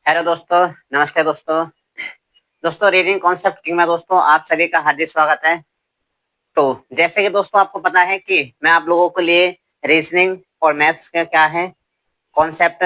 Hello दोस्तों, नमस्ते दोस्तों। दोस्तों रीडिंग कॉन्सेप्ट किंग में दोस्तों आप सभी का हार्दिक स्वागत है। तो जैसे कि दोस्तों आपको पता है कि मैं आप लोगों के लिए रीजनिंग और मैथ्स का क्या है कॉन्सेप्ट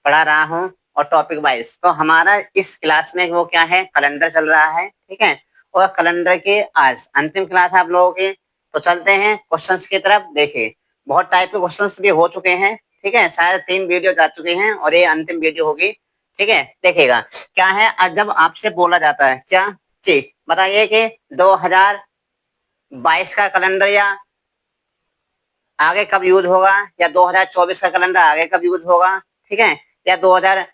पढ़ा रहा हूँ और टॉपिक वाइज। तो हमारा इस क्लास में वो क्या है, कैलेंडर चल रहा है, ठीक है। और कैलेंडर के आज अंतिम क्लास है आप लोगों की। तो चलते हैं क्वेश्चंस की तरफ। देखिए बहुत टाइप के क्वेश्चंस भी हो चुके हैं, ठीक है। शायद 3 वीडियो जा चुके हैं और ये अंतिम वीडियो होगी, ठीक है। देखिएगा क्या है, आज जब आपसे बोला जाता है क्या जी बताइए कि 2022 का कैलेंडर या आगे कब यूज होगा, या 2024 का कैलेंडर आगे कब यूज होगा, ठीक है। या 2000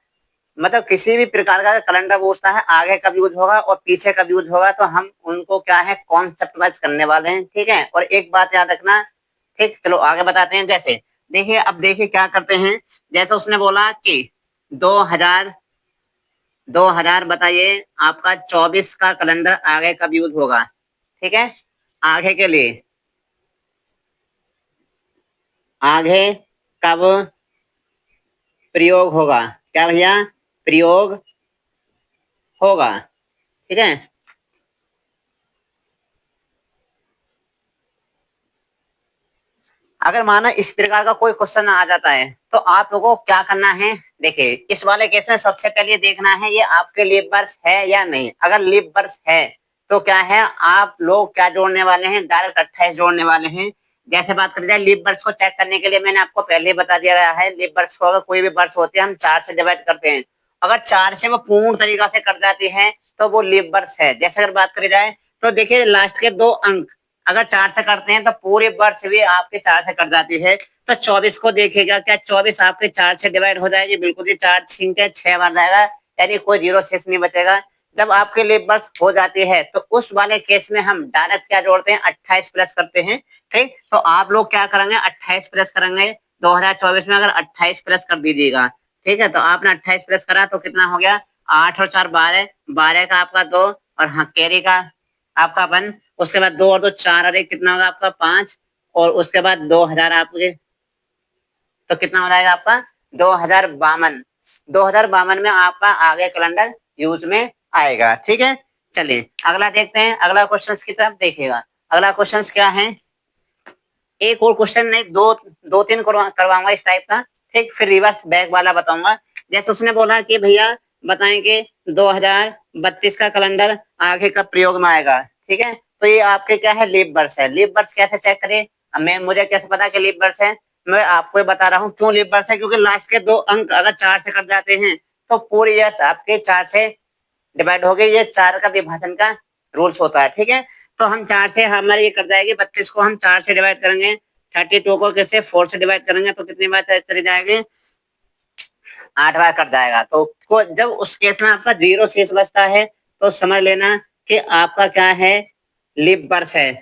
मतलब किसी भी प्रकार का कैलेंडर पूछता है आगे कब यूज होगा और पीछे कब यूज होगा, तो हम उनको क्या है कॉन्सेप्ट वाइज करने वाले हैं, ठीक है। और एक बात याद रखना, ठीक। चलो आगे बताते हैं। जैसे देखिए, अब देखिए क्या करते हैं। जैसे उसने बोला कि 2000 2000 बताइए आपका 24 का कैलेंडर आगे कब यूज होगा, ठीक है। आगे के लिए आगे कब प्रयोग होगा, क्या भैया प्रयोग होगा, ठीक है। अगर माना इस प्रकार का कोई क्वेश्चन आ जाता है तो आप लोगों को क्या करना है। देखिए इस वाले केस में सबसे पहले देखना है ये आपके लीप वर्ष है या नहीं। अगर लीप वर्ष है तो क्या है, आप लोग क्या जोड़ने वाले हैं, डायरेक्ट 28 जोड़ने वाले हैं। जैसे बात करें जाए लीप वर्ष को चेक करने के लिए मैंने आपको पहले ही बता दिया गया है। लीप वर्ष को अगर कोई भी वर्ष होते हैं हम 4 से डिवाइड करते हैं। अगर 4 से वो पूर्ण तरीका से कट जाती है तो वो लीप वर्ष है। जैसे अगर बात करी जाए तो देखिए लास्ट के 2 अंक अगर 4 से करते हैं तो पूरे वर्ष भी आपके 4 से कट जाती है। तो 24 को देखिएगा, क्या 24 आपके 4 से डिवाइड हो जाएगी, बिल्कुल ही 4 छीन के 6 बन जाएगा, यानी कोई जीरो शेष नहीं बचेगा। जब आपके लिए वर्ष हो जाती है तो उस वाले केस में हम डायरेक्ट क्या जोड़ते हैं, 28 प्लस करते हैं, ठीक। तो आप लोग क्या करेंगे, 28 प्लस करेंगे। 2024 में अगर 28 प्लस कर दीजिएगा, ठीक है। तो आपने 28 प्लस करा तो कितना हो गया, 8 और 4 12, 12 का आपका 2 और हाँ कैरी का आपका 1। उसके बाद 2 और 2 4 और 1 कितना होगा आपका 5। और उसके बाद 2000 आपके, तो कितना हो जाएगा आपका 2052। 2052 में आपका आगे कैलेंडर यूज में आएगा, ठीक है। चलिए अगला देखते हैं, अगला क्वेश्चन की तरफ देखिएगा। अगला क्वेश्चन क्या है, एक और क्वेश्चन नहीं, दो तीन करवाऊंगा इस टाइप का, ठीक। फिर रिवर्स बैक वाला बताऊंगा। जैसे उसने बोला कि भैया बताएं कि 2032 का कैलेंडर आगे कब प्रयोग में आएगा, ठीक है। तो ये आपके क्या है, लीप वर्ष है। लीप वर्ष कैसे चेक करें, अब मैं मुझे कैसे पता कि लीप वर्ष है, मैं आपको बता रहा हूँ क्यों लीप वर्ष है। क्योंकि लास्ट के 2 अंक अगर 4 से कट जाते हैं तो पूरे ईयर्स आपके 4 से डिवाइड हो गए। ये 4 का विभाजन का रूल्स होता है, ठीक है। तो हम 4 से हमारे ये कट जाएगी, 32 को हम 4 से डिवाइड करेंगे, 32 को कैसे 4 से डिवाइड करेंगे तो कितनी बार चली जाएगी, 8 बार कट जाएगा। तो जब उस केस में आपका जीरो शेष बचता है तो समझ लेना कि आपका क्या है, लीप वर्ष है,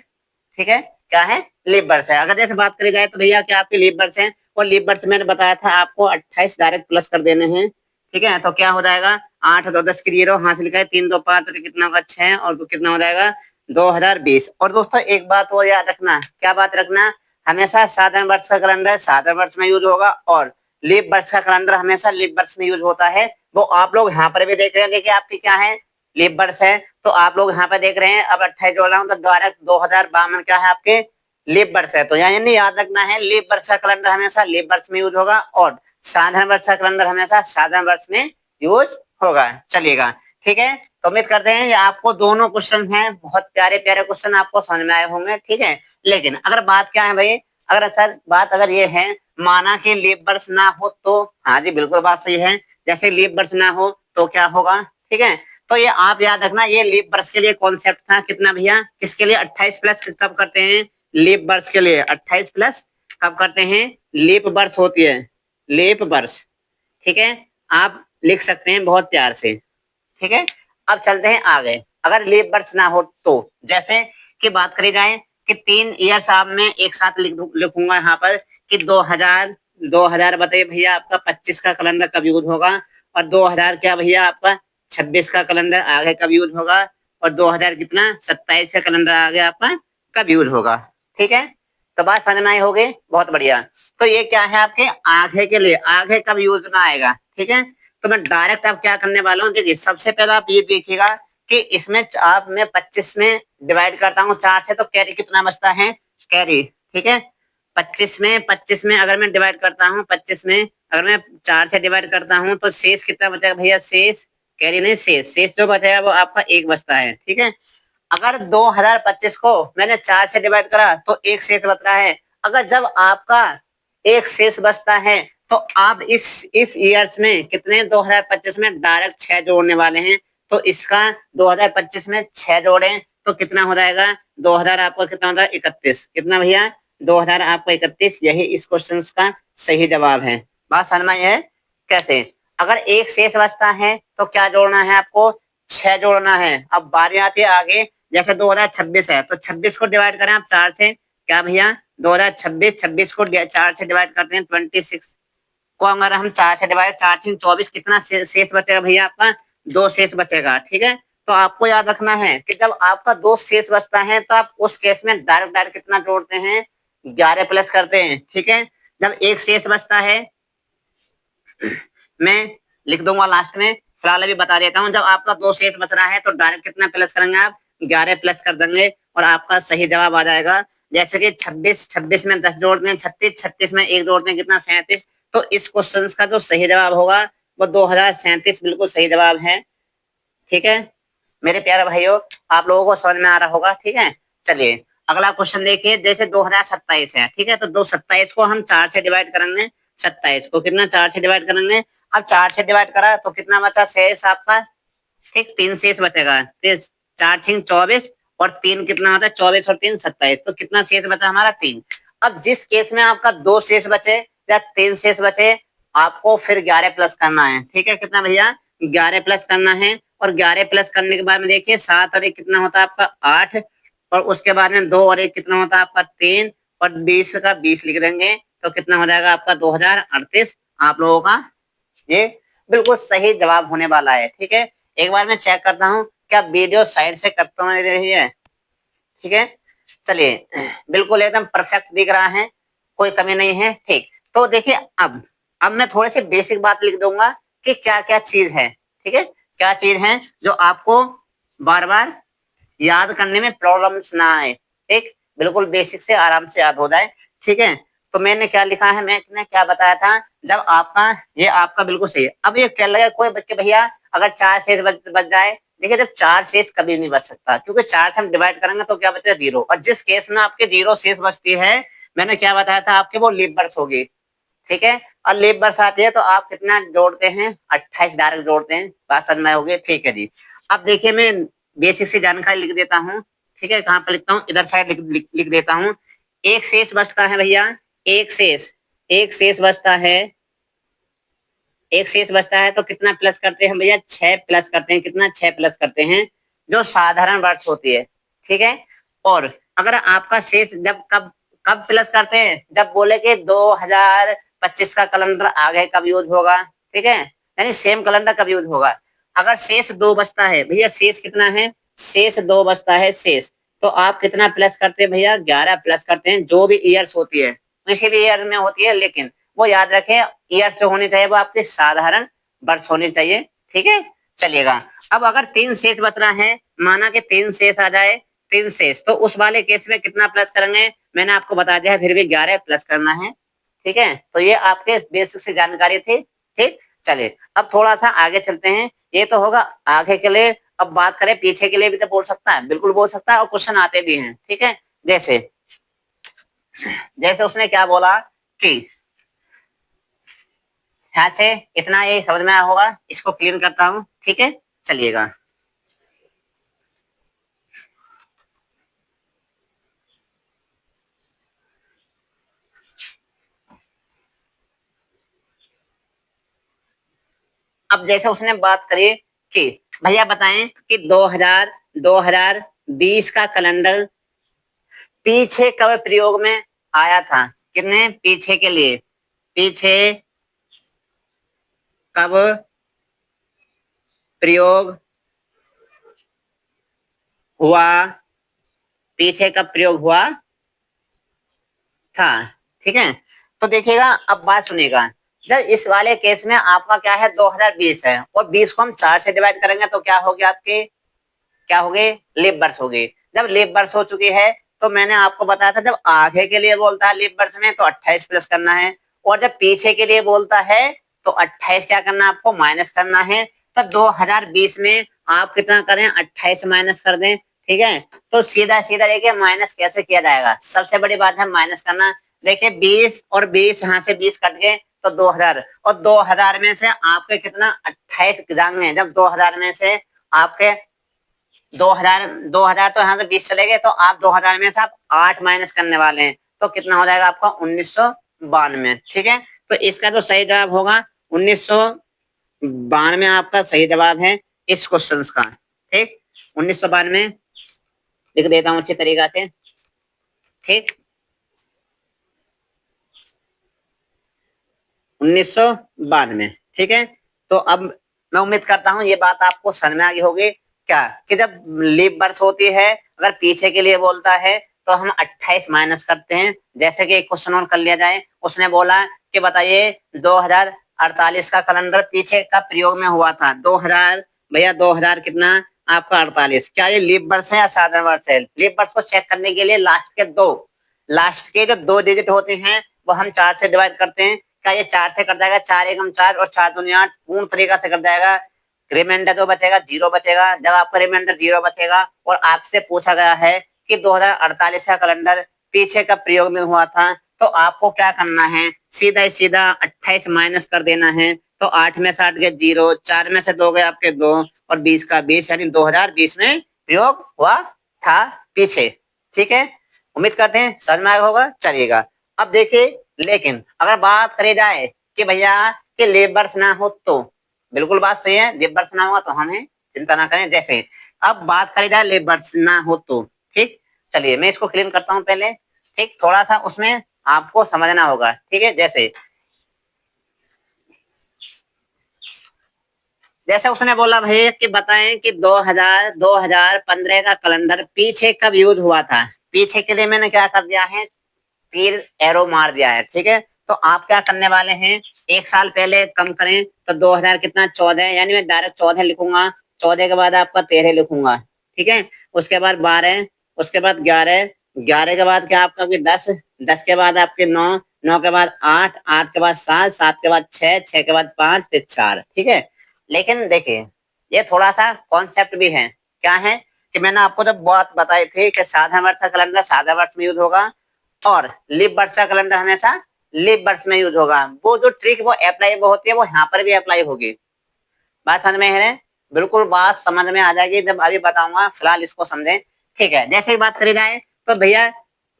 ठीक है। क्या है, लीप वर्ष है। अगर जैसे बात करी जाए तो भैया क्या आपके लीप वर्ष है, और लीप वर्ष मैंने बताया था आपको 28 डायरेक्ट प्लस कर देने हैं, ठीक है। तो क्या हो जाएगा, 8 2 10 की जीरो हासिल का 3 2 5 तो कितना होगा 6 और कितना हो जाएगा 2020। और दोस्तों एक बात और याद रखना, क्या बात रखना, हमेशा साधारण वर्ष का कैलेंडर साधारण वर्ष में यूज होगा और लीप वर्ष का कैलेंडर हमेशा लीप वर्ष में यूज होता है। वो आप लोग यहाँ पर भी देख रहे हैं, देखिए आपकी क्या है, लीप वर्ष है। तो आप लोग यहाँ पे देख रहे हैं, अब 28 जोड़ रहा हूँ तो डायरेक्ट 2052 क्या है आपके लीप वर्ष है। तो यानी याद रखना है, लीप वर्ष का कैलेंडर हमेशा लीप वर्ष में यूज होगा और साधारण वर्ष का कैलेंडर हमेशा साधारण वर्ष में यूज होगा। चलिएगा, ठीक है। तो उम्मीद करते हैं ये आपको दोनों क्वेश्चन हैं, बहुत प्यारे प्यारे क्वेश्चन आपको समझ में आए होंगे, ठीक है। लेकिन अगर बात क्या है भाई, अगर सर बात अगर ये है, माना कि लीप वर्ष ना हो तो, हाँ जी बिल्कुल बात सही है, जैसे लीप वर्ष ना हो तो क्या होगा, ठीक है। तो ये आप याद रखना, ये लीप वर्ष के लिए कॉन्सेप्ट था कितना भैया, किसके लिए 28 प्लस कब करते हैं, लीप वर्ष के लिए 28 प्लस कब करते हैं, लीप वर्ष होती है, लीप वर्ष, ठीक है। आप लिख सकते हैं बहुत प्यार से, ठीक है। अब चलते हैं आगे, अगर लीप वर्ष ना हो तो, जैसे कि बात करी जाए कि 3 ईयर्स आप मैं एक साथ लिखूंगा यहाँ पर कि 2000 बताइए भैया आपका 25 का कैलेंडर कब यूज होगा, और 2000 क्या भैया आपका 26 का कैलेंडर आगे कब यूज होगा, और 2000 कितना 27 का कैलेंडर आगे आपका कब यूज होगा, ठीक है। तो बात समझ में आई होगी, बहुत बढ़िया। तो ये क्या है आपके आगे के लिए, आगे कब यूज में आएगा, ठीक है। तो मैं डायरेक्ट अब क्या करने वाला हूँ, देखिए सबसे पहले आप ये देखिएगा कि इसमें आप मैं 25 में डिवाइड करता हूँ 4 से, तो कैरी कितना बचता है, कैरी, ठीक है। 25 में अगर मैं डिवाइड करता हूँ, 25 में अगर मैं 4 से डिवाइड करता हूँ तो शेष कितना बचेगा भैया, शेष, कैरी नहीं, शेष जो बचेगा वो आपका 1 बचता है, ठीक है। अगर 2025 को मैंने 4 से डिवाइड करा तो 1 शेष बच रहा है। अगर जब आपका 1 शेष बचता है तो आप इस ईयर्स में कितने, 2025 में डायरेक्ट 6 जोड़ने वाले हैं। तो इसका 2025 में 6 जोड़े तो कितना हो जाएगा, 2000 आपका कितना होता है, 31, कितना भैया, 2000 आपका 31। यही इस क्वेश्चन का सही जवाब है। बात समझ में आई है कैसे। अगर 1 शेष बचता है तो क्या जोड़ना है आपको, 6 जोड़ना है। अब बारी आती है आगे, जैसे 2026 है तो 26 को डिवाइड करें आप 4 से, क्या भैया 2026, 26 को 4 से डिवाइड करते हैं 26 को, अगर हम 4 से डिवाइड, 4 से 24, कितना शेष बचेगा भैया आपका, 2 शेष बचेगा, ठीक है। तो आपको याद रखना है कि जब आपका 2 शेष बचता है तो आप उस केस में डायरेक्ट डायरेक्ट कितना जोड़ते हैं, 11 प्लस करते हैं, ठीक है। जब 1 शेष बचता है, मैं लिख दूंगा लास्ट में, फिलहाल अभी बता देता हूँ। जब आपका 2 शेष बच रहा है तो डायरेक्ट कितना प्लस करेंगे आप, 11 प्लस कर देंगे और आपका सही जवाब आ जाएगा। जैसे कि 26 में 10 जोड़ते हैं 36, 36 में 1 जोड़ते हैं कितना, 37। तो इस क्वेश्चन का जो सही जवाब होगा वो 2037 बिल्कुल सही जवाब है, ठीक है। मेरे प्यारे भाइयों, आप लोगों को समझ में आ रहा होगा, ठीक है। चलिए अगला क्वेश्चन देखिए, जैसे 2027 है, ठीक है। तो 227 को हम 4 से डिवाइड करेंगे, 27 को कितना 4 से डिवाइड करेंगे। अब 4 से डिवाइड करा तो कितना बचा शेष आपका, ठीक, 3 शेष बचेगा। 4 6 24 और 3 कितना होता है, 24 और 3 27। तो कितना शेष बचा हमारा, 3। अब जिस केस में आपका 2 शेष बचे या 3 शेष बचे, आपको फिर 11 प्लस करना है, ठीक है। कितना भैया, 11 प्लस करना है। और 11 प्लस करने के बाद में देखिए 7 और 1 कितना होता है आपका, 8। और उसके बाद में 2 और 1 कितना होता है आपका, 3। और 20 का 20 लिख देंगे तो कितना हो जाएगा आपका, 2038। आप लोगों का ये बिल्कुल सही जवाब होने वाला है, ठीक है। एक बार मैं चेक करता हूँ क्या वीडियो साइड से कट तो नहीं रही है, ठीक है। चलिए बिल्कुल एकदम परफेक्ट दिख रहा है, कोई कमी नहीं है, ठीक। तो देखिए अब मैं थोड़े से बेसिक बात लिख दूंगा कि क्या क्या चीज है, ठीक है। क्या चीज है जो आपको बार बार याद करने में प्रॉब्लम्स ना आए, ठीक, बिल्कुल बेसिक से आराम से याद हो जाए, ठीक है। तो मैंने क्या लिखा है, मैंने क्या बताया था, जब आपका ये आपका बिल्कुल सही है। अब ये क्या लगा कोई बच्चे भैया अगर 4 शेष बच जाए, देखिए जब 4 शेष कभी नहीं बच सकता, क्योंकि 4 से हम डिवाइड करेंगे तो क्या बचेगा, 0। और जिस केस में आपके 0 शेष बचती है, मैंने क्या बताया था आपके, वो लीप वर्ष होगी, ठीक है। और लीप वर्ष आती है तो आप कितना जोड़ते हैं, 28 डायरेक्ट जोड़ते हैं। बात समझ में होगी, ठीक है जी। अब देखिए मैं बेसिक से जानकारी लिख देता हूँ, ठीक है। कहाँ पर लिखता हूँ, इधर साइड लिख देता हूँ। एक शेष बचता है भैया, एक शेष बचता है, एक शेष बचता है तो कितना प्लस करते हैं भैया, 6 प्लस करते हैं, कितना 6 प्लस करते हैं, जो साधारण वर्ष होती है, ठीक है। और अगर आपका शेष जब कब कब प्लस करते हैं, जब बोले कि 2025 का कैलेंडर आगे कब यूज होगा, ठीक है, यानी सेम कैलेंडर कब यूज होगा। अगर शेष 2 बचता है भैया, शेष कितना है, शेष 2 बचता है शेष, तो आप कितना प्लस करते हैं भैया, 11 प्लस करते हैं। जो भी ईयर्स होती है, किसी भी ईयर में होती है, लेकिन वो याद रखें ईयर से होनी चाहिए, वो आपके साधारण वर्ष होने चाहिए, ठीक है। चलिएगा अब अगर 3 शेष बच रहा है, माना कि 3 शेष आ जाए, 3 शेष, तो उस वाले केस में कितना प्लस करेंगे, मैंने आपको बता दिया है, फिर भी 11 प्लस करना है, ठीक है। तो ये आपके बेसिक से जानकारी थी, ठीक। चलिए अब थोड़ा सा आगे चलते हैं। ये तो होगा आगे के लिए, अब बात करें पीछे के लिए भी तो बोल सकता है, बिल्कुल बोल सकता है, और क्वेश्चन आते भी हैं, ठीक है। जैसे जैसे उसने क्या बोला कि यहाँ से इतना ये समझ में आया होगा, इसको क्लीन करता हूँ, ठीक है। चलिएगा अब जैसे उसने बात करी कि भैया बताएं कि 2020 का कैलेंडर पीछे कब प्रयोग में आया था, कितने पीछे के लिए, पीछे कब प्रयोग हुआ, पीछे कब प्रयोग हुआ था, ठीक है। तो देखिएगा अब बात सुनिएगा, जब इस वाले केस में आपका क्या है 2020 है और 20 को हम 4 से डिवाइड करेंगे तो क्या होगी आपके, क्या हो गए, लीप वर्ष हो गई। जब लीप वर्ष हो चुकी है तो मैंने आपको बताया था जब आगे के लिए बोलता है लीप वर्ष में तो 28 प्लस करना है, और जब पीछे के लिए बोलता है तो 28 क्या करना है आपको, माइनस करना है। तो 2020 में आप कितना करें, 28 माइनस कर दें, ठीक है। तो सीधा सीधा देखिए माइनस कैसे किया जाएगा, सबसे बड़ी बात है माइनस करना। देखिए 20 और 20 यहाँ से 20 कट गए तो 2000, और 2000 में से आपके कितना 28 जाएंगे। जब 2000 में से आपके 2000 तो यहाँ से 20 चले गए तो आप 2000 में से आप 8 माइनस करने वाले हैं तो कितना हो जाएगा आपका 1992, ठीक है। तो इसका जो सही जवाब होगा 1992 आपका सही जवाब है इस क्वेश्चन का, ठीक। 1992 लिख देता हूँ अच्छी तरीका से, ठीक। 1992, ठीक है। तो अब मैं उम्मीद करता हूँ ये बात आपको समझ में आ गई होगी क्या, कि जब लीप बर्थ होती है अगर पीछे के लिए बोलता है तो हम 28 माइनस करते हैं। जैसे कि एक क्वेश्चन और कर लिया जाए, उसने बोला कि बताइए 2048 का कैलेंडर पीछे का प्रयोग में हुआ था। 2000 भैया 2000 कितना आपका 48, क्या ये लीप वर्ष है या साधारण वर्ष है? लीप वर्ष को चेक करने के लिए लास्ट के जो 2 डिजिट होते हैं वो हम 4 से डिवाइड करते हैं। क्या ये 4 से कट जाएगा, 4 एकम 4 और 4 दूनी 8, पूर्ण तरीका से कट जाएगा। रिमाइंडर जो बचेगा 0 बचेगा। जब आपका रिमाइंडर 0 बचेगा और आपसे पूछा गया है कि 2048 का कैलेंडर पीछे का प्रयोग में हुआ था तो आपको क्या करना है, सीधा ही सीधा 28 माइनस कर देना है। तो 8 में से 8 गए 0, 4 में से 2 गए आपके 2 और 20 का 20, यानी 2020 में प्रयोग हुआ था पीछे, ठीक है। उम्मीद करते हैं समझ में आया होगा, चलिएगा। अब देखिए, लेकिन अगर बात करी जाए कि भैया कि लेबर्स ना हो तो, बिल्कुल बात सही है, लेबर्स ना होगा तो हमें चिंता ना करें। जैसे अब बात करी जाए लेबर्स ना हो तो, ठीक। चलिए मैं इसको क्लीन करता हूं पहले, ठीक। थोड़ा सा उसमें आपको समझना होगा, ठीक है। जैसे जैसे उसने बोला भाई कि बताएं कि 2015 का कैलेंडर पीछे कब यूज हुआ था। पीछे के लिए मैंने क्या कर दिया है, तीर एरो मार दिया है, ठीक है। तो आप क्या करने वाले हैं, एक साल पहले कम करें तो 2000 कितना 14, यानी मैं डायरेक्ट 14 लिखूंगा। 14 के बाद आपका 13 लिखूंगा, ठीक है। उसके बाद 12, उसके बाद 11, 11 के बाद क्या आपका 10, 10 के बाद आपके 9, 9 के बाद 8, 8 के बाद 7, 7 के बाद 6, 6 के बाद 5, फिर 4, ठीक है। लेकिन देखिए ये थोड़ा सा कॉन्सेप्ट भी है, क्या है कि मैंने आपको जब बात बताई थी कि साधारण वर्ष का कैलेंडर साधारण वर्ष में यूज होगा और लीप वर्ष का कैलेंडर हमेशा लीप वर्ष में यूज होगा। वो जो ट्रिक वो अप्लाई वो होती है वो यहाँ पर भी अप्लाई होगी। बात समझ में है, बिल्कुल बात समझ में आ जाएगी जब अभी बताऊंगा, फिलहाल इसको समझें, ठीक है। जैसे ही बात करी जाए तो भैया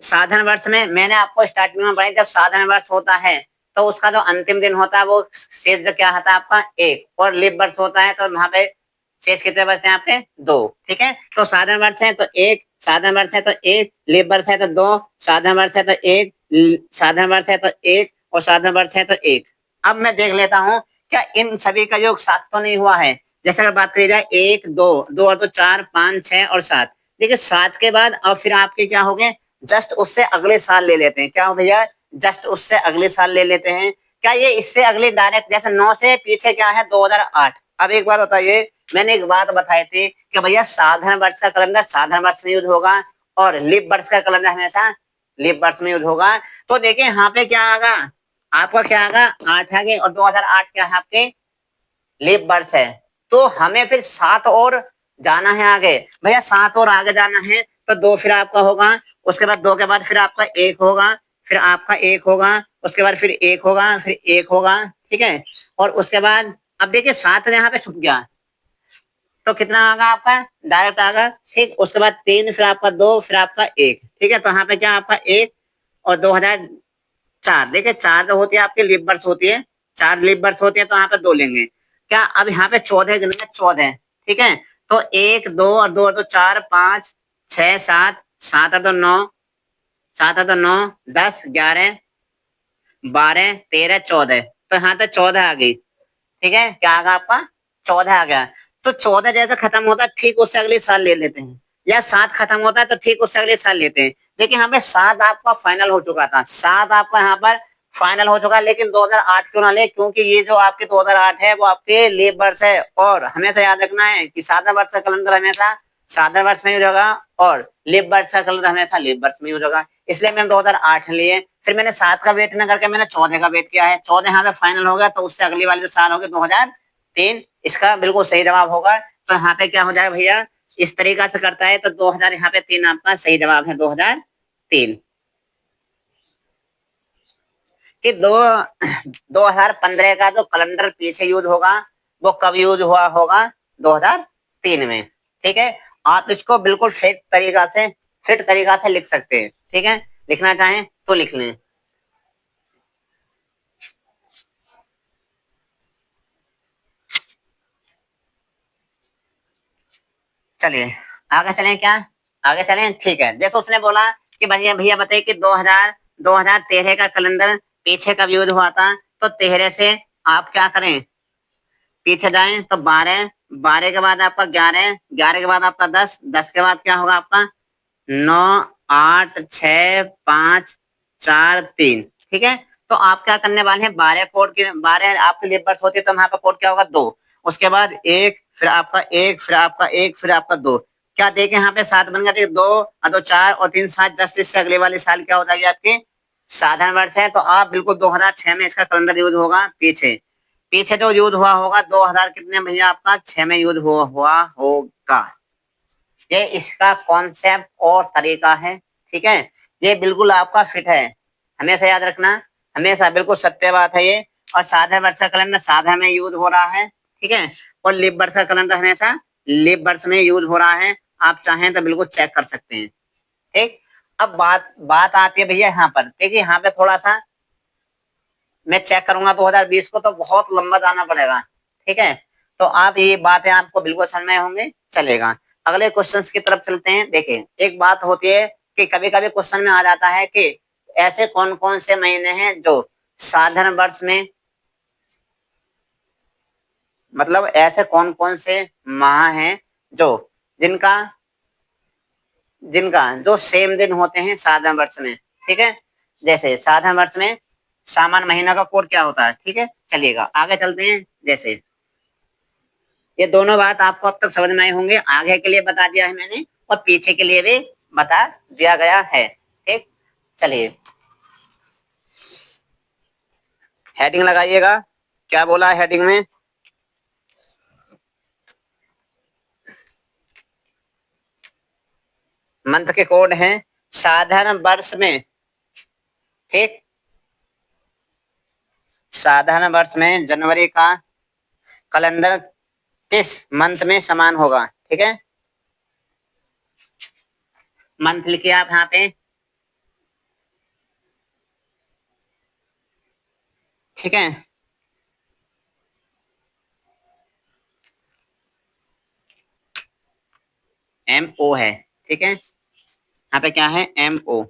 साधारण वर्ष में मैंने आपको स्टार्टिंग में बताया, जब साधारण वर्ष होता है तो उसका जो अंतिम दिन होता है वो शेष क्या होता है आपका 1, और लीप वर्ष होता है तो वहां पे शेष कितने बचते हैं आपके 2, ठीक है। तो साधारण वर्ष है तो 1, साधारण वर्ष है तो 1, लीप वर्ष है तो 2, साधारण वर्ष है तो 1, साधारण वर्ष है तो 1 और साधारण वर्ष है तो 1। अब मैं देख लेता हूँ क्या इन सभी का योग 7 तो नहीं हुआ है। जैसे अगर बात करी जाए 1, 2, 2 और 2 4, 5, 6 और 7, देखिए 7 के बाद अब फिर आपके क्या हो गए, जस्ट उससे अगले साल ले लेते हैं। क्या हो भैया, जस्ट उससे अगले साल ले लेते हैं। क्या ये इससे अगले डायरेक्ट, जैसे 9 से पीछे क्या है 2008। अब एक बात बताइए, मैंने एक बात बताई थी कि भैया साधारण वर्ष का कैलेंडर साधारण वर्ष में यूज होगा और लीप वर्ष का कैलेंडर हमेशा लीप वर्ष में यूज होगा। तो देखिए यहाँ पे क्या आगा, आपका क्या आगा 8 आगे और 2008 क्या है आपके लीप वर्ष है। तो हमें फिर 7 और जाना है आगे, भैया 7 और आगे जाना है तो 2 फिर आपका होगा, उसके बाद 2 के बाद फिर आपका 1 होगा, फिर आपका 1 होगा, उसके बाद फिर 1 होगा, फिर 1 होगा, ठीक है। और उसके बाद अब देखिए 7 यहाँ पे छुप गया तो कितना आगा आपका डायरेक्ट आगा, ठीक। उसके बाद 3, फिर आपका 2, फिर आपका 1, ठीक है। तो यहाँ पे क्या आपका 1 और 2004, देखिए 4 जो होती है आपकी लीप वर्ष होती है, 4 लीप वर्ष होती है तो यहाँ पे 2 लेंगे। क्या अब यहाँ पे 14 गिनेंगे, 14, ठीक है। तो 1, 2 और 2 और 2 4, 5, 6, 7, 7 और 2 9, 7 और 2 9, 10, 11, 12, 13, 14, तो यहाँ तक 14 आ गई, ठीक है। क्या आ गया आपका 14 आ गया। तो 14 जैसे खत्म होता है ठीक उससे अगले साल ले लेते हैं, या 7 खत्म होता है तो ठीक उससे अगले साल लेते हैं। देखिए यहाँ पे 7 आपका फाइनल हो चुका था, 7 आपका यहाँ पर फाइनल हो चुका, लेकिन 2008 क्यों ना ले, क्योंकि ये जो आपके 2008 है वो आपके लीप वर्ष है, और हमेशा याद रखना है कि साधारण वर्ष का कैलेंडर हमेशा साधारण वर्ष में यूज होगा और लीप वर्ष का कैलेंडर हमेशा लीप वर्ष में यूज होगा। इसलिए मैंने 2008 लिए, फिर मैंने 7 का वेट न करके मैंने 14 का वेट किया है। 14 यहाँ पे फाइनल हो गया, तो उससे अगली वाली जो साल होगी 2003, इसका बिल्कुल सही जवाब होगा। तो यहाँ पे क्या हो जाएगा भैया, इस तरीका से करता है तो 2000 यहाँ पे 3 आपका सही जवाब है, 2003। कि 2015 का जो कैलेंडर पीछे यूज होगा वो कब यूज हुआ होगा, 2003 में। ठीक है, आप इसको बिल्कुल फिट तरीका से लिख सकते हैं। ठीक है, लिखना चाहें तो लिख लें। चलिए आगे चलें क्या, आगे चलें। ठीक है, जैसे उसने बोला कि भैया भैया बताइए कि 2013 का कैलेंडर पीछे कब यूज हुआ था, तो 13 से आप क्या करें, पीछे जाएं तो 12, 12 के बाद आपका 11, 11 के बाद आपका 10, 10 के बाद क्या होगा आपका 9, 8, 6, 5, 4, 3। ठीक है, तो आप क्या करने वाले हैं, 12 कोड के 12 आपके लिए बर्थ होती है, तो यहाँ पर कोड क्या होगा 2, उसके बाद 1, फिर आपका 1, फिर आपका 1, फिर आपका 2, क्या देखे यहाँ पे 7 बन गया, 2 और 2 4 और 3 7, जस्ट इससे अगले वाले साल क्या हो जाएगी आपकी साधारण वर्ष है। तो आप बिल्कुल 2006 में इसका कैलेंडर यूज होगा। पीछे पीछे जो यूज हुआ होगा 2000 कितने भैया आपका 6 में यूज हुआ होगा। ये इसका कॉन्सेप्ट और तरीका है। ठीक है, ये बिल्कुल आपका फिट है, हमेशा याद रखना, हमेशा बिल्कुल सत्य बात है ये। और साधारण वर्ष का कैलेंडर साधारण में यूज हो रहा है। ठीक है, और लीप वर्ष का कैलेंडर हमेशा लीप वर्ष में यूज हो रहा है, आप चाहें तो बिल्कुल चेक कर सकते हैं। ठीक, अब बात बात आती है भैया यहाँ पर, देखिए यहाँ पे थोड़ा सा मैं चेक करूंगा 2020 को, तो बहुत लंबा जाना पड़ेगा। ठीक है, तो आप ये बातें आपको बिल्कुल समझ में होंगे, चलेगा। अगले क्वेश्चंस की तरफ चलते हैं। देखिए एक बात होती है कि कभी कभी क्वेश्चन में आ जाता है कि ऐसे कौन कौन से महीने हैं जो साधारण वर्ष में, मतलब ऐसे कौन कौन से माह हैं जो जिनका जिनका जो सेम दिन होते हैं साधारण वर्ष में। ठीक है, जैसे साधारण वर्ष में सामान्य महीना का कोड क्या होता है। ठीक है, चलिएगा आगे चलते हैं। जैसे ये दोनों बात आपको अब तक समझ में आए होंगे, आगे के लिए बता दिया है मैंने और पीछे के लिए भी बता दिया गया है। ठीक, चलिए हेडिंग लगाइएगा, क्या बोला है हेडिंग में, मंथ के कोड हैं साधारण वर्ष में। ठीक, साधारण वर्ष में जनवरी का कैलेंडर किस मंथ में समान होगा। ठीक है, मंथ लिखिए आप यहाँ पे। ठीक है, MO है। ठीक है, यहाँ पे क्या है MO।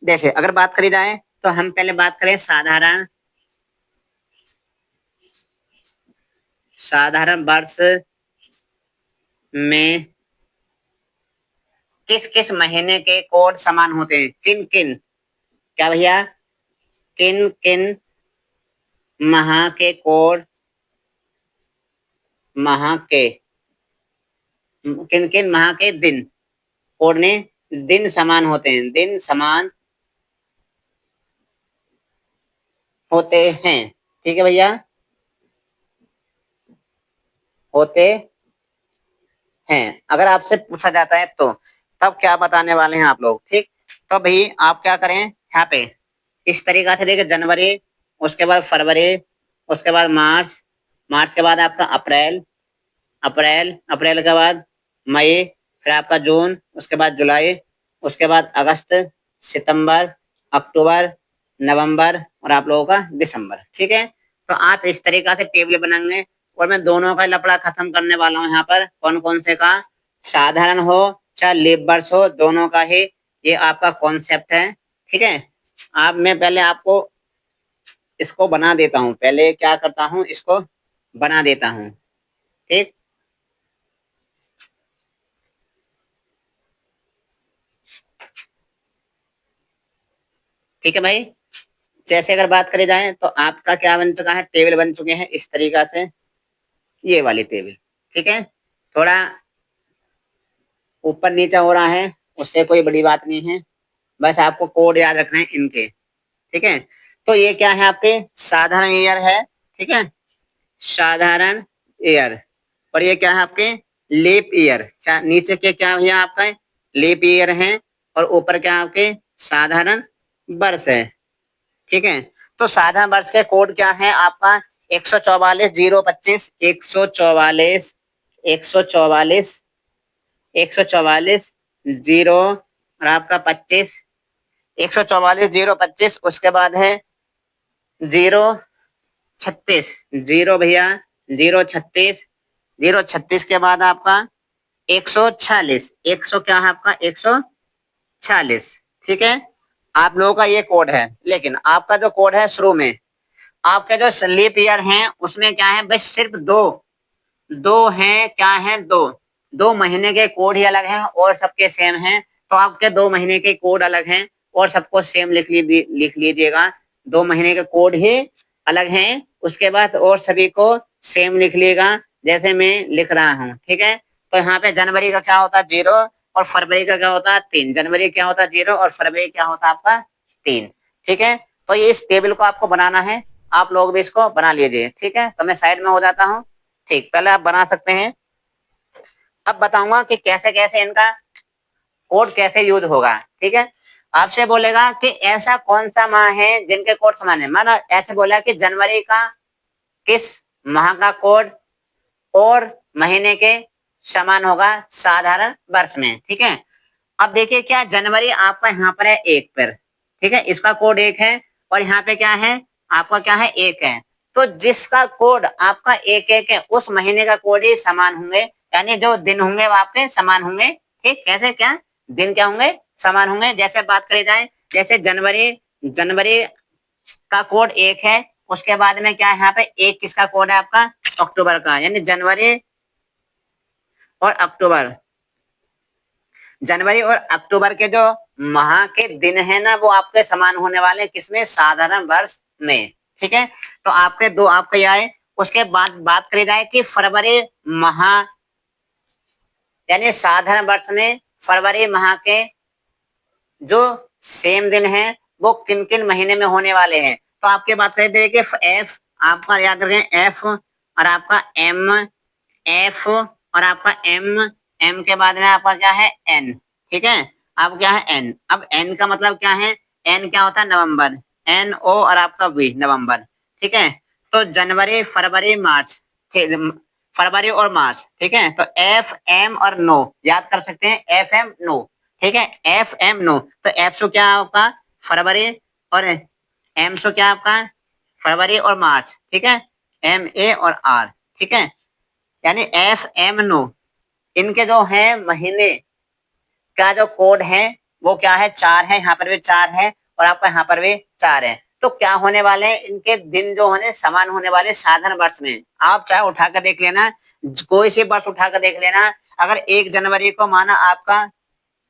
जैसे अगर बात करी जाए तो हम पहले बात करें साधारण वर्ष में किस किस महीने के कोड समान होते हैं, किन किन, क्या भैया, किन किन माह के कोड, माह के किन किन माह के दिन कोड ने दिन समान होते हैं, दिन समान होते हैं। ठीक है भैया, होते हैं। अगर आपसे पूछा जाता है तो तब क्या बताने वाले हैं आप लोग। ठीक, तो भाई आप क्या करें यहाँ पे इस तरीका से देखिए, जनवरी, उसके बाद फरवरी, उसके बाद मार्च, मार्च के बाद आपका अप्रैल, अप्रैल के बाद मई, फिर आपका जून, उसके बाद जुलाई, उसके बाद अगस्त, सितंबर, अक्टूबर, नवंबर और आप लोगों का दिसंबर। ठीक है, तो आप इस तरीका से टेबल बनाएंगे और मैं दोनों का लफड़ा खत्म करने वाला हूँ। यहाँ पर कौन कौन से का, साधारण हो चाहे लीप वर्ष हो, दोनों का ही ये आपका कॉन्सेप्ट है। ठीक है, आप मैं पहले आपको इसको बना देता हूँ, पहले क्या करता हूँ इसको बना देता हूँ। ठीक, ठीक है भाई। जैसे अगर बात करी जाए तो आपका क्या बन चुका है, टेबल बन चुके हैं इस तरीका से, ये वाली टेबल। ठीक है, थोड़ा ऊपर नीचे हो रहा है, उससे कोई बड़ी बात नहीं है, बस आपको कोड याद रखना है इनके। ठीक है, तो ये क्या है, आपके साधारण ईयर है। ठीक है, साधारण ईयर। और ये क्या है, आपके लीप ईयर। क्या नीचे के क्या भैया, आपका लीप ईयर है, और ऊपर क्या आपके साधारण वर्ष है। ठीक है, तो साधारण वर्ष के कोड क्या है आपका, 144 025, 144 144 144 जीरो, और आपका 25, 144 025, उसके बाद है 036, जीरो भैया, 036, 036 के बाद आपका 146, 100 क्या है आपका 146। ठीक है, आप लोगों का ये कोड है, लेकिन आपका जो कोड है शुरू में, आपके जो स्लीप ईयर हैं उसमें क्या है, बस सिर्फ दो दो हैं, क्या है, दो दो महीने के कोड ही अलग हैं और सबके सेम हैं। तो आपके 2 महीने के कोड अलग हैं और सबको सेम लिख लीजिएगा। 2 महीने के कोड ही अलग हैं, उसके बाद और सभी को सेम लिख लीजिएगा, जैसे मैं लिख रहा हूँ। ठीक है, तो यहाँ पे जनवरी का क्या होता है 0, और फरवरी का क्या होता है 3। जनवरी क्या होता है 0, और फरवरी क्या होता है आपका 3। ठीक है, तो ये इस टेबल को आपको बनाना है, आप लोग भी इसको बना लीजिए। ठीक है, तो मैं साइड में हो जाता हूँ। ठीक, पहले आप बना सकते हैं। अब बताऊंगा कि कैसे कैसे इनका कोड कैसे यूज होगा। ठीक है, आपसे बोलेगा कि ऐसा कौन सा माह है जिनके कोड समान है। माना ऐसे बोला कि जनवरी का किस माह का कोड और महीने के समान होगा साधारण वर्ष में। ठीक है, अब देखिए क्या, जनवरी आपका यहाँ पर है 1 पर। ठीक है, इसका कोड 1 है, और यहाँ पे क्या है आपका, क्या है 1 है। तो जिसका कोड आपका 1 1 है उस महीने का कोड ही समान होंगे, यानी जो दिन होंगे वो आपके समान होंगे। ठीक, कैसे क्या, दिन क्या होंगे, समान होंगे। जैसे बात करी जाए, जैसे जनवरी जनवरी का कोड 1 है, उसके बाद में क्या है यहाँ पे 1 किसका कोड है आपका, अक्टूबर का। यानी जनवरी और अक्टूबर, जनवरी और अक्टूबर के जो माह के दिन है ना, वो आपके समान होने वाले किसमें, साधारण वर्ष में। ठीक है, तो आपके दो आपके आए। उसके बाद बात करी जाए कि फरवरी माह, यानी साधारण वर्ष में फरवरी माह के जो सेम दिन है वो किन किन महीने में होने वाले हैं। तो आपके बात करें देखिए, एफ आपका याद रखें, एफ और आपका एम, एफ और आपका एम के बाद में आपका क्या है एन। ठीक है, अब क्या है एन। अब एन का मतलब क्या है, एन क्या होता है, नवंबर, एन ओ और आपका वी, नवंबर। ठीक है, तो जनवरी फरवरी मार्च, फरवरी और मार्च। ठीक है, तो एफ एम और नो याद कर सकते हैं, एफ एम नो। ठीक है, एफ एम नो, तो एफ सो क्या आपका फरवरी, और एम सो क्या आपका फरवरी और मार्च। ठीक है, एम ए और आर। ठीक है, यानी एफ एम नो, इनके जो है महीने का जो कोड है वो क्या है, 4 है। यहाँ पर भी 4 है, और आपका यहाँ पर भी 4 है। तो क्या होने वाले हैं, इनके दिन जो होने समान होने वाले साधारण वर्ष में। आप चाहे उठाकर देख लेना, कोई सी वर्ष उठाकर देख लेना। अगर 1 जनवरी को माना आपका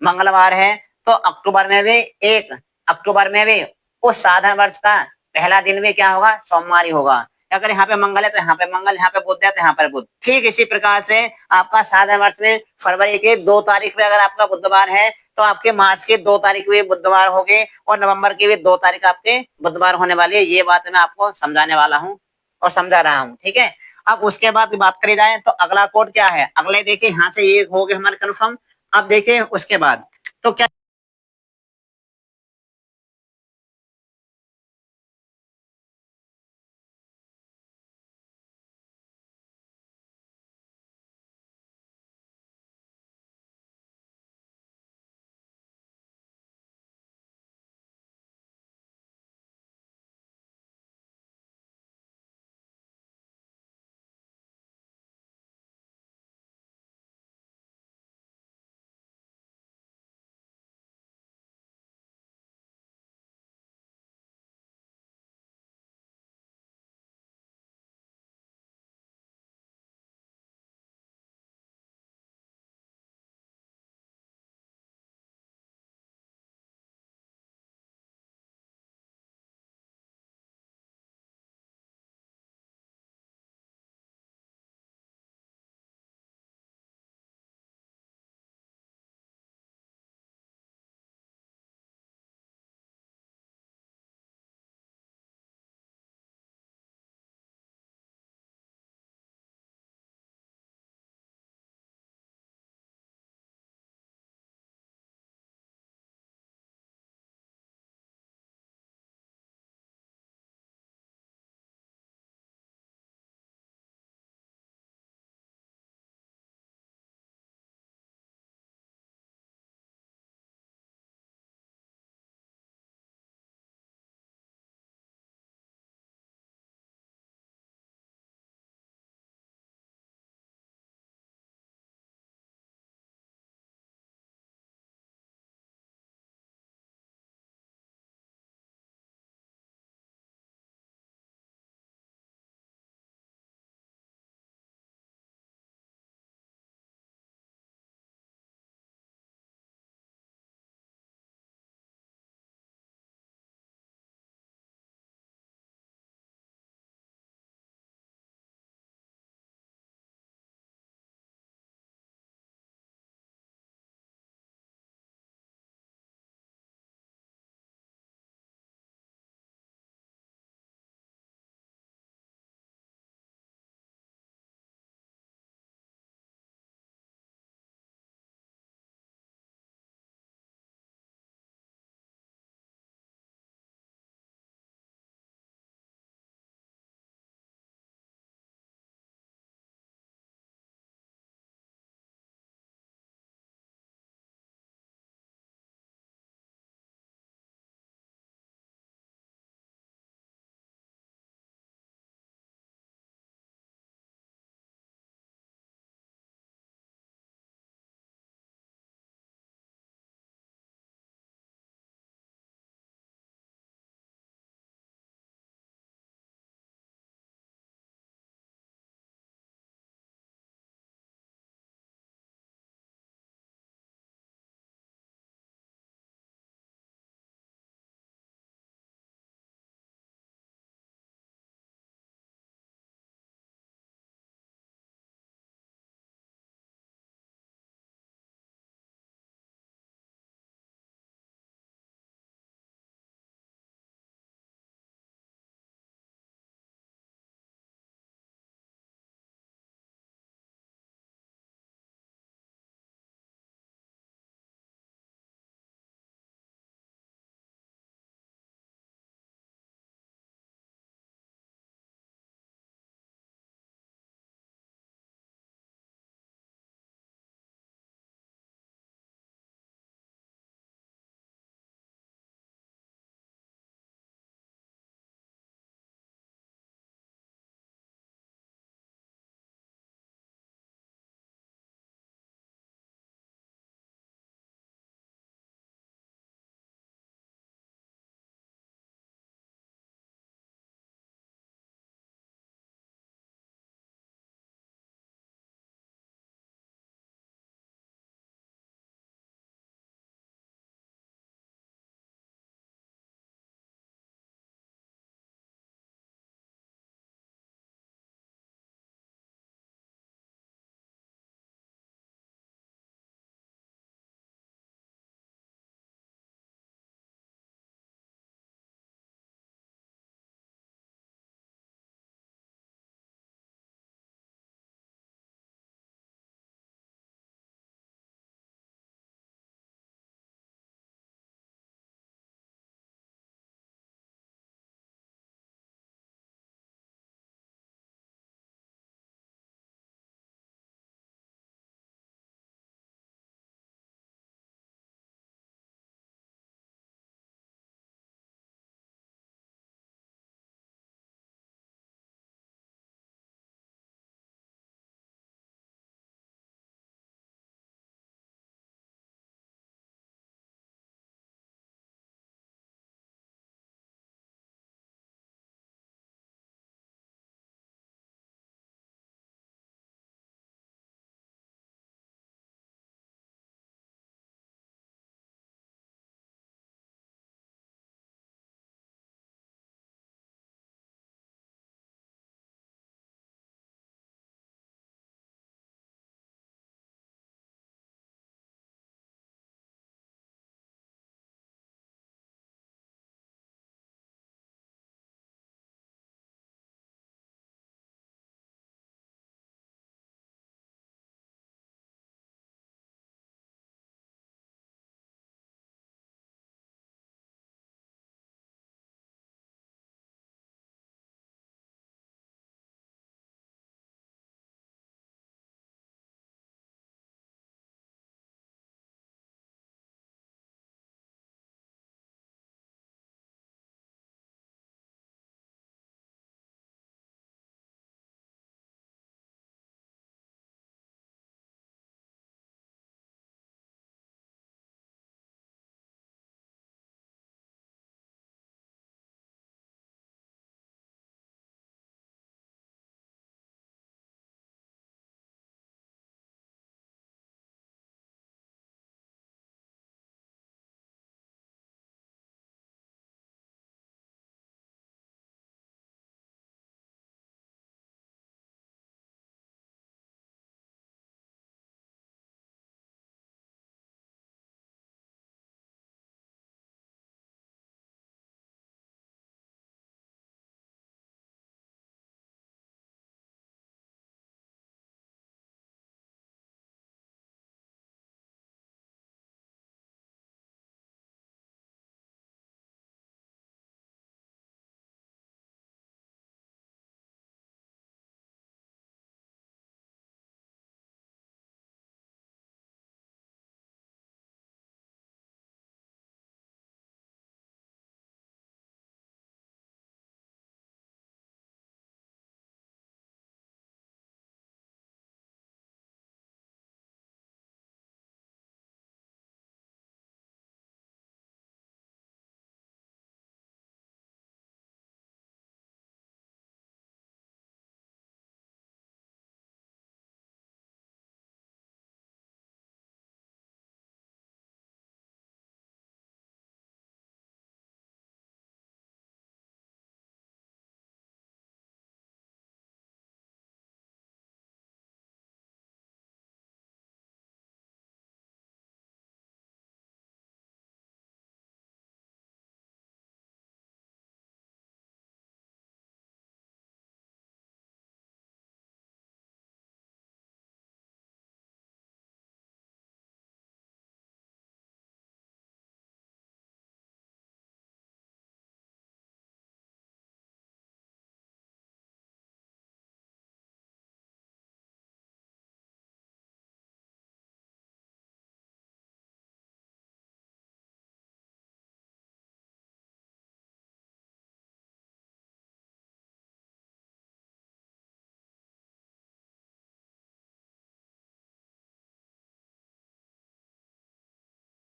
मंगलवार है, तो अक्टूबर में भी 1 अक्टूबर में भी उस साधारण वर्ष का पहला दिन भी क्या होगा, सोमवार ही होगा। अगर यहाँ पे मंगल है तो यहाँ पे मंगल, यहाँ पे बुध है तो यहाँ पर बुध। ठीक इसी प्रकार से आपका साधारण वर्ष में फरवरी के 2 तारीख में अगर आपका बुधवार है, तो आपके मार्च के 2 तारीख भी बुधवार हो गए, और नवंबर की भी 2 तारीख आपके बुधवार होने वाली है। ये बात मैं आपको समझाने वाला हूँ और समझा रहा हूँ। ठीक है, अब उसके बाद बात करी जाए तो अगला कोड क्या है, अगले देखिए यहाँ से ये हो गए हमारे कन्फर्म। अब देखिए उसके बाद तो क्या